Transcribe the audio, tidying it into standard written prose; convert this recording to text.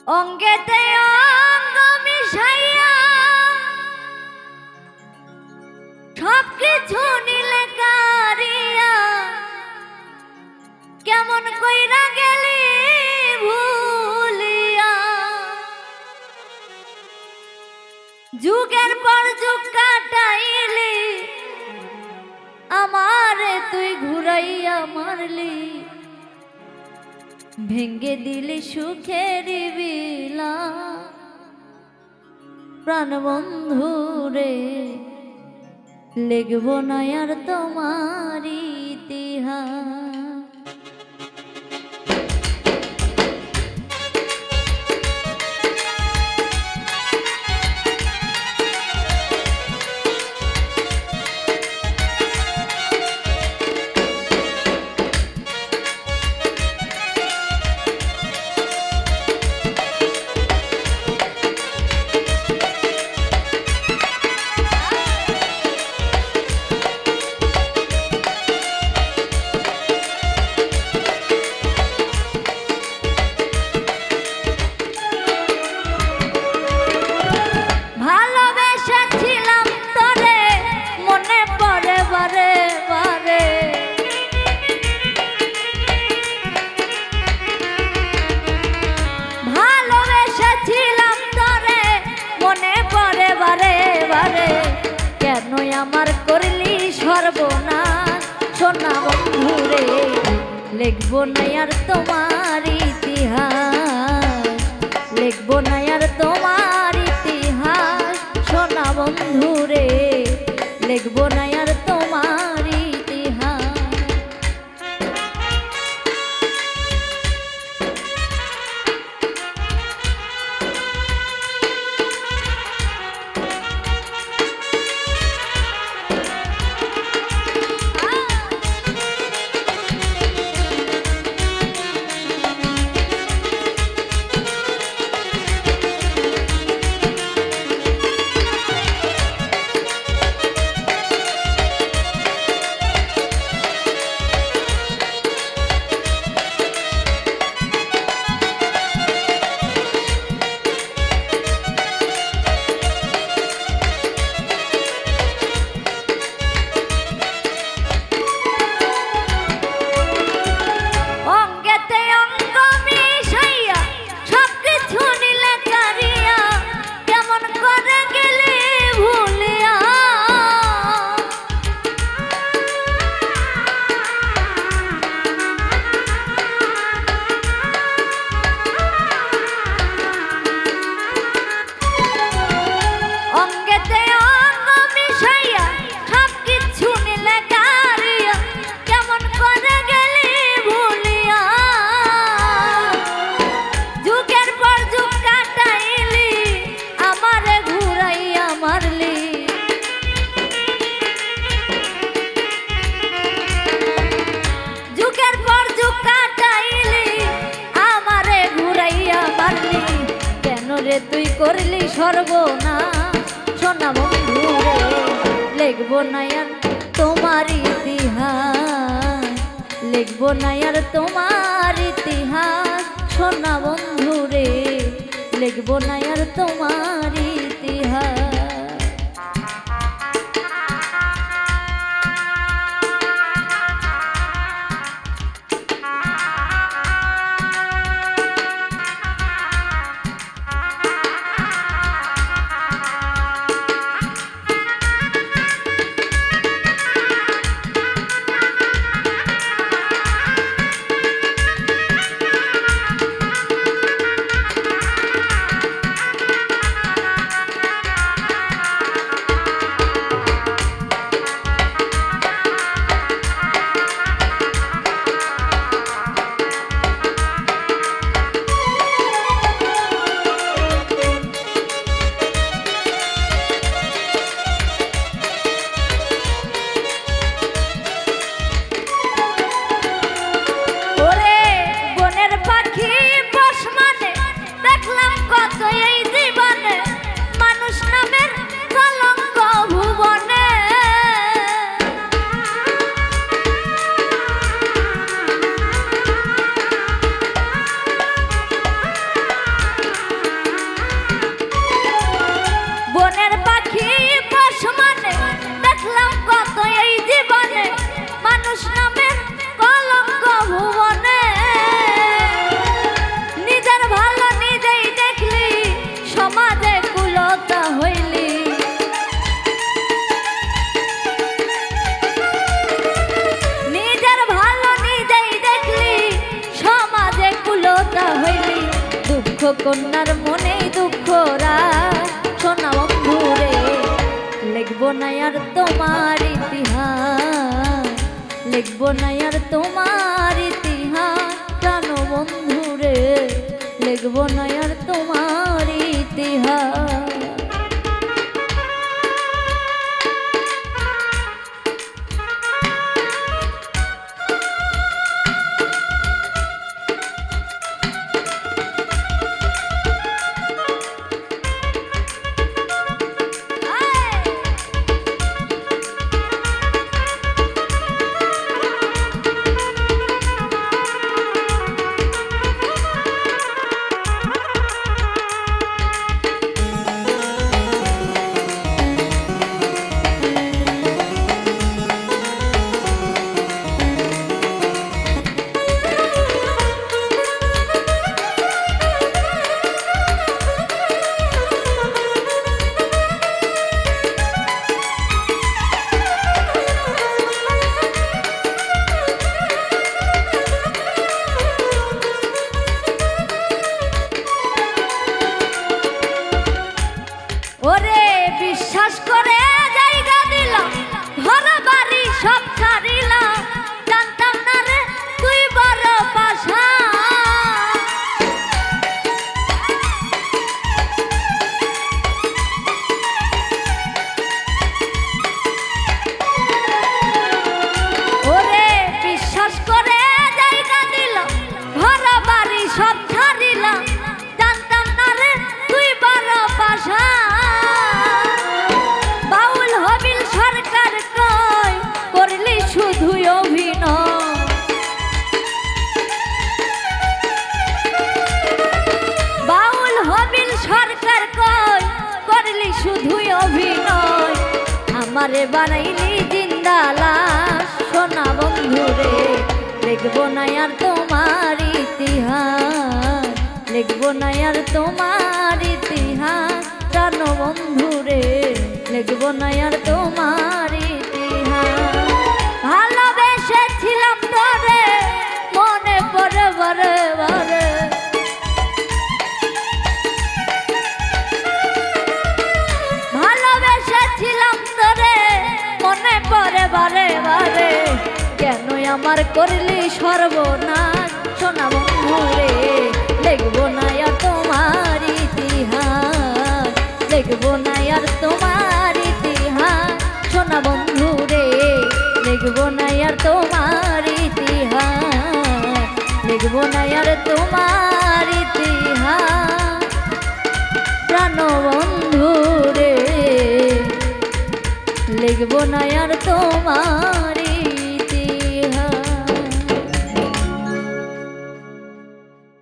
অঙ্গেতে অঙ্গ মিশাইয়া সব কিছু নিলে কারিয়া কেমন কইরা গেলি ভুলিয়া যুগের পর যুগ কাটাইলি আমারে তুই ঘুরাইয়া মারলি ভেঙ্গে দিলি সুখের বিলা প্রাণ বন্ধু রে লিখব না আর তোমার ইতিহাস। আমার করলি সর্বনাশ সোনা বন্ধু রে লিখব না আর তোমার ইতিহাস লিখব না আর তোমার ইতিহাস সোনা বন্ধু রে লিখব না আর তোমার ইতিহাস। তুই করলি সর্বনাশ সোনা বন্ধু রে লিখব না আর তোমার ইতিহাস লিখব না আর তোমার ইতিহাস সোনা বন্ধু রে লিখব না আর তোমার ইতিহাস। কন্যার মনে দুঃখরা সোনা বন্ধু রে লিখবো না আর তোমার ইতিহাস লিখবো না আর তোমার ইতিহাস প্রাণ বন্ধু রে লিখবো না আর তোমার ইতিহাস ওরে বিশ্বাস করে জায়গা দিলাম ঘর বাড়ি সব ছাড়িলাম জানতাম না রে তুই বড় পাশা ওরে বিশ্বাস করে জায়গা দিলাম ঘর বাড়ি সব ছাড়িলাম জানতাম না রে তুই বড় পাশা শুধু অভিনয় বাউল হবিল সরকার কই করলি শুধু অভিনয় আমারে বানাইলি জিন্দা লাশ সোনা বন্ধু রে লিখবো না আর তোমার ইতিহাস লিখবো না আর তোমার ইতিহাস প্রাণ বন্ধু রে লিখবো না আর তোমার ইতিহাস ভালোবেসেছিলাম তোরে মনে পড়ে বারে বারে ভালোবেসেছিলাম তোরে মনে পড়ে বারে বারে কেন আমার করলি সর্বনাশ সোনা বন্ধু রে লিখবো না আর তোমার ইতিহাস লিখবো না আর তোমার ইতিহাস সোনা বন্ধু রে লিখবো না আর তোমার ইতিহাস লিখবো না আর তোমার ইতিহাস প্রাণ বন্ধু রে লিখবো না আর তোমার